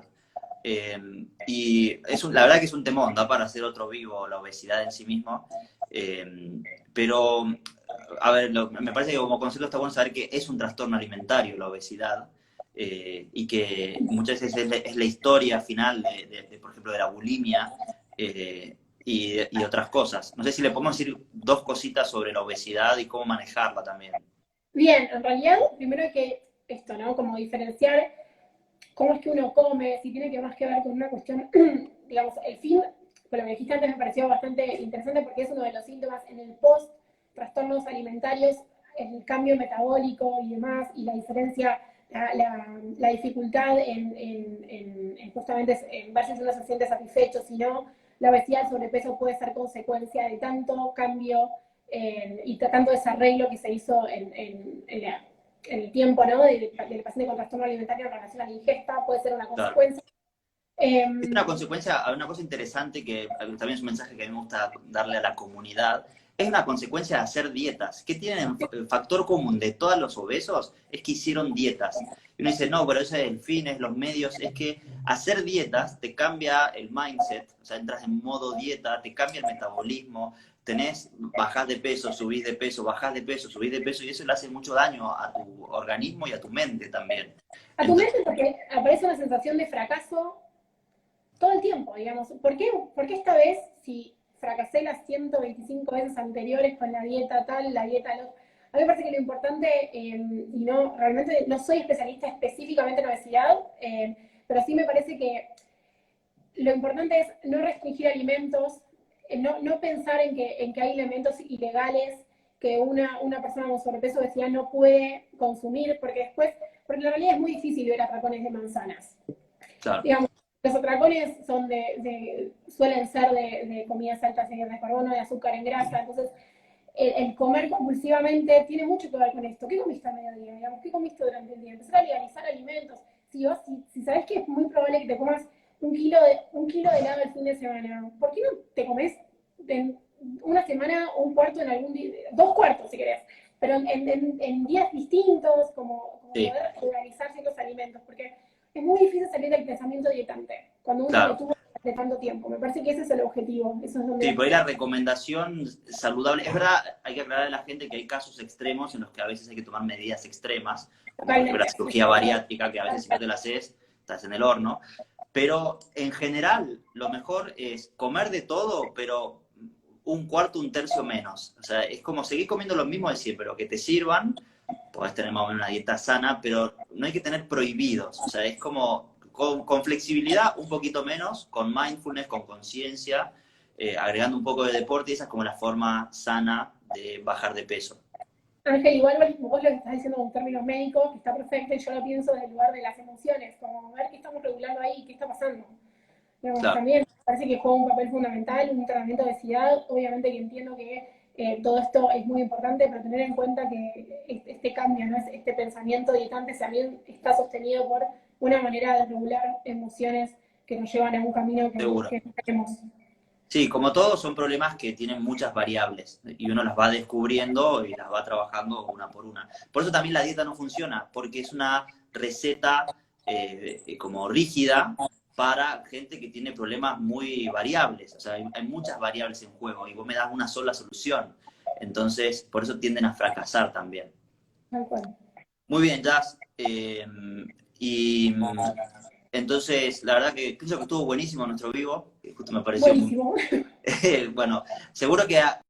Y la verdad que es un temón, da para hacer otro vivo, la obesidad en sí mismo. Pero, a ver, me parece que como concepto está bueno saber que es un trastorno alimentario la obesidad. Y que muchas veces es la historia final por ejemplo, de la bulimia y otras cosas. No sé si le podemos decir dos cositas sobre la obesidad y cómo manejarla también. Bien, en realidad, primero hay que esto, ¿no? Como diferenciar cómo es que uno come, si tiene que más que ver con una cuestión, digamos, el fin, con lo que dijiste antes me pareció bastante interesante porque es uno de los síntomas en el post trastornos alimentarios, el cambio metabólico y demás, y la diferencia, la dificultad en justamente en ver si uno se siente satisfecho, si no, la obesidad, el sobrepeso puede ser consecuencia de tanto cambio y tanto desarreglo que se hizo en el tiempo, ¿no? Del paciente con trastorno alimentario en relación a la ingesta, puede ser una Claro. consecuencia. Eh, Es una consecuencia, una cosa interesante que también es un mensaje que a mí me gusta darle a la comunidad, es una consecuencia de hacer dietas. ¿Qué tienen el factor común de todos los obesos? Es que hicieron dietas. Y uno dice, no, pero ese es el fin, es los medios. Es que hacer dietas te cambia el mindset, o sea, entras en modo dieta, te cambia el metabolismo, bajás de peso, subís de peso, bajás de peso, subís de peso, y eso le hace mucho daño a tu organismo y a tu mente también. a tu mente porque aparece una sensación de fracaso todo el tiempo, digamos. ¿Por qué esta vez, si fracasé las 125 veces anteriores con la dieta tal, la dieta no? A mí me parece que lo importante, y no, realmente no soy especialista específicamente en obesidad, pero sí me parece que lo importante es no restringir alimentos, no pensar en que hay alimentos ilegales que una persona con sobrepeso o obesidad no puede consumir, porque en realidad es muy difícil ver atracones de manzanas. Claro, Digamos, los atracones suelen ser de comidas altas en carbono, de azúcar en grasa, entonces el comer compulsivamente tiene mucho que ver con esto. ¿Qué comiste a mediodía? Digamos, ¿qué comiste durante el día? Empezar a legalizar alimentos. Si sabes que es muy probable que te comas un kilo de helado el fin de semana, ¿por qué no te comes en una semana un cuarto en algún día, dos cuartos si querés, pero en días distintos, como sí, poder legalizar ciertos alimentos? Porque es muy difícil salir del pensamiento dietante cuando uno lo claro. tuvo de tanto tiempo. Me parece que ese es el objetivo. Eso es Sí, donde... por ahí la recomendación saludable. Es verdad, hay que aclarar a la gente que hay casos extremos en los que a veces hay que tomar medidas extremas, como por ejemplo la Totalmente. cirugía bariátrica, que a veces si no te la haces, estás en el horno. Pero en general, lo mejor es comer de todo, pero un cuarto, un tercio menos. O sea, es como seguir comiendo lo mismo de siempre, pero que te sirvan. Podés tener más o menos una dieta sana, pero no hay que tener prohibidos. O sea, es como con flexibilidad, un poquito menos, con mindfulness, con conciencia, agregando un poco de deporte, y esa es como la forma sana de bajar de peso. Ángel, igual vos lo estás diciendo en términos médicos, que está perfecto, y yo lo pienso desde el lugar de las emociones, como ver qué estamos regulando ahí, qué está pasando. Digamos, Claro, también me parece que juega un papel fundamental un tratamiento de obesidad. Obviamente que entiendo que todo esto es muy importante, pero tener en cuenta que este cambio, ¿no? Este pensamiento dietante también está sostenido por una manera de regular emociones que nos llevan a un camino seguro. que no queremos. Sí, como todos son problemas que tienen muchas variables y uno las va descubriendo y las va trabajando una por una. Por eso también la dieta no funciona, porque es una receta como rígida para gente que tiene problemas muy variables. O sea, hay muchas variables en juego y vos me das una sola solución. Entonces, por eso tienden a fracasar también. Tal cual. Muy bien, Jazz. Y entonces, la verdad que pienso que estuvo buenísimo nuestro vivo, que justo me pareció muy... Buenísimo. bueno, seguro que a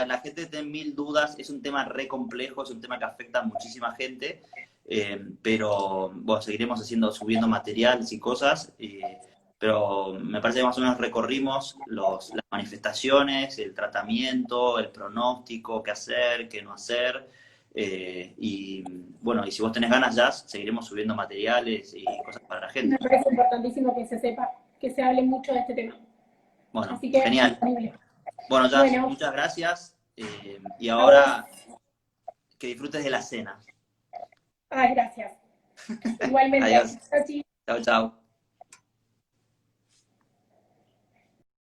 la gente tiene mil dudas, es un tema re complejo, es un tema que afecta a muchísima gente, pero bueno, seguiremos subiendo materiales y cosas, pero me parece que más o menos recorrimos las manifestaciones, el tratamiento, el pronóstico, qué hacer, qué no hacer. Y bueno, y si vos tenés ganas ya, seguiremos subiendo materiales y cosas para la Me gente. parece importantísimo que se sepa, que se hable mucho de este tema. Bueno, Así que, genial. disponible. Bueno, Jazz, Bueno, muchas gracias. Y a vos. ahora que disfrutes de la cena. Ay, gracias. Igualmente. Adiós. Chau, chi. Chao, chao.